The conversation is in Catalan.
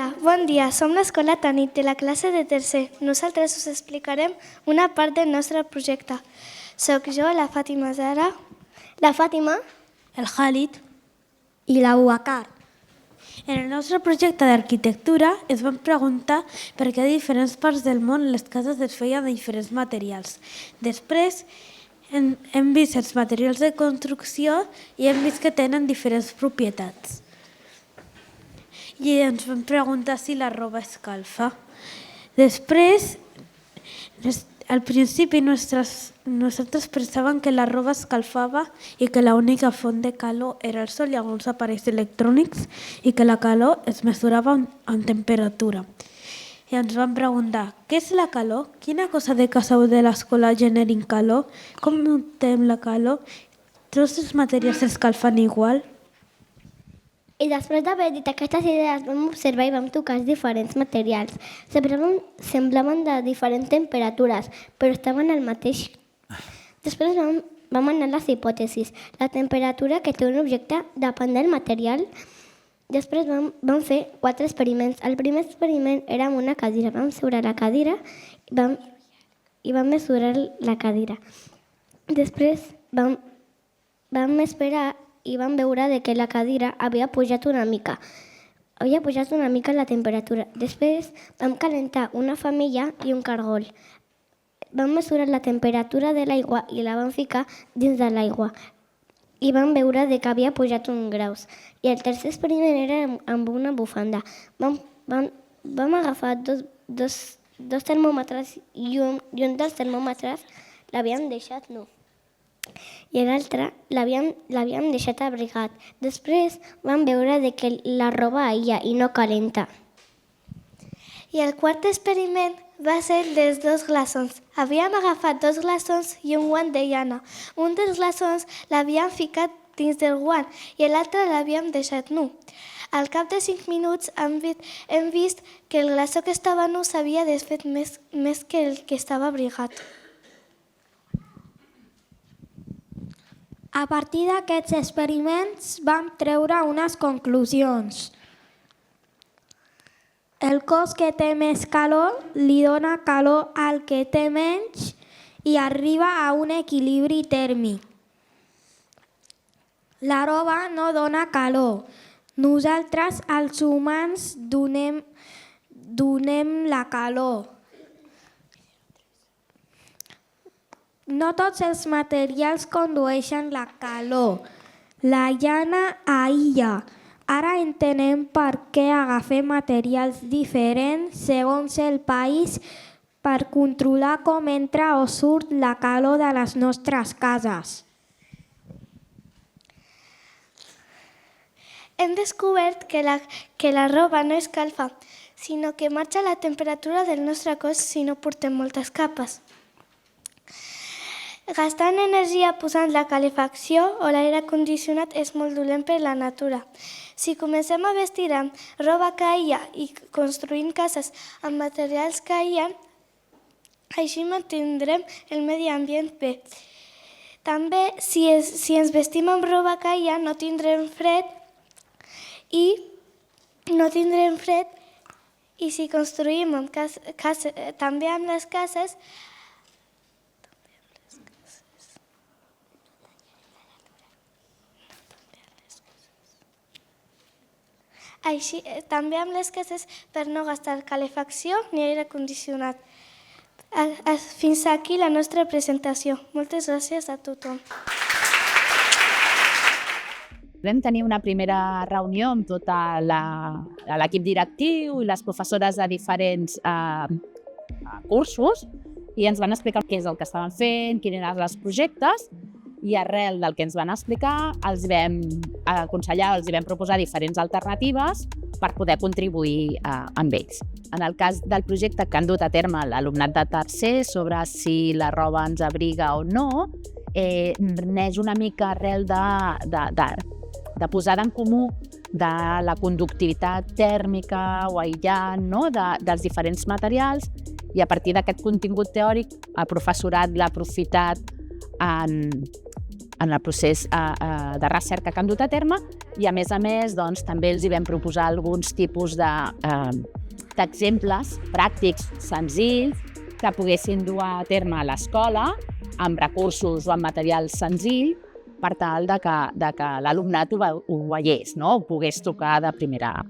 Hola, bon dia. Som l'Escola Tanit de la classe de tercer. Nosaltres us explicarem una part del nostre projecte. Soc jo, la Fàtima Zara, la Fàtima, el Khalid i la Uacar. En el nostre projecte d'arquitectura es van preguntar per què a diferents parts del món les cases es feien de diferents materials. Després hem vist els materials de construcció i hem vist que tenen diferents propietats. I ens vam preguntar si la roba escalfa. Després, al principi nosaltres pensàvem que la roba escalfava i que l'única font de calor era el sol i alguns aparells electrònics i que la calor es mesurava en temperatura. I ens vam preguntar, què és la calor? Quina cosa de casa o de l'escola generen calor? Com notem la calor? Tots els materials escalfen igual? I després d'haver dit aquestes idees vam observar i vam tocar els diferents materials. Semblaven de diferents temperatures, però estaven al mateix. Després vam anar a les hipòtesis. La temperatura que té un objecte depèn del material. Després vam fer 4 experiments. El primer experiment era amb una cadira. Vam seure la cadira i vam mesurar la cadira. Després vam esperar i vam veure que la cadira havia pujat una mica. Havia pujat una mica la temperatura. Després vam calentar una femella i un cargol. Vam mesurar la temperatura de l'aigua i la vam ficar dins de l'aigua. I vam veure que havia pujat 1 graus. I el tercer experiment era amb una bufanda. Vam agafar dos termòmetres i un dels termòmetres l'havíem deixat nu. I l'altre l'havíem deixat abrigat. Després vam veure que la roba aïlla i no calenta. I el quart experiment va ser el dels 2 glaçons. Havíem agafat 2 glaçons i un guant de llana. Un dels glaçons l'havíem ficat dins del guant i l'altre l'havíem deixat nu. Al cap de 5 minuts hem vist que el glaçó que estava nu s'havia desfet més que el que estava abrigat. A partir d'aquests experiments vam treure unes conclusions. El cos que té més calor li dona calor al que té menys i arriba a un equilibri tèrmic. La roba no dona calor. Nosaltres, els humans, donem la calor. No tots els materials condueixen la calor. La llana aïlla. Ara entenem per què agafem materials diferents segons el país per controlar com entra o surt la calor de les nostres cases. Hem descobert que la roba no escalfa, sinó que marxa la temperatura del nostre cos si no portem moltes capes. Gastant energia posant la calefacció o l'aire condicionat és molt dolent per la natura. Si comencem a vestir amb roba que aïlla i construint cases amb materials que aïllen, així mantindrem el medi ambient bé. També, si ens vestim amb roba que aïlla, no tindrem fred i si construïm també amb les cases, també amb les cases per no gastar calefacció ni aire condicionat. Fins aquí la nostra presentació. Moltes gràcies a tothom. Vam tenir una primera reunió amb tot l'equip directiu i les professores de diferents cursos i ens van explicar què és el que estaven fent, quins eren els projectes, i arrel del que ens van explicar els vam aconsellar, els vam proposar diferents alternatives per poder contribuir amb ells. En el cas del projecte que han dut a terme l'alumnat de tercer sobre si la roba ens abriga o no, neix una mica arrel de posada en comú de la conductivitat tèrmica o aïllant dels diferents materials, i a partir d'aquest contingut teòric el professorat l'ha aprofitat en en el procés de recerca que han dut a terme i, a més, doncs, també els hi vam proposar alguns tipus d'exemples pràctics, senzills, que poguessin dur a terme a l'escola amb recursos o amb material senzill per tal de que l'alumnat ho veiés, no? Ho pogués tocar de primera.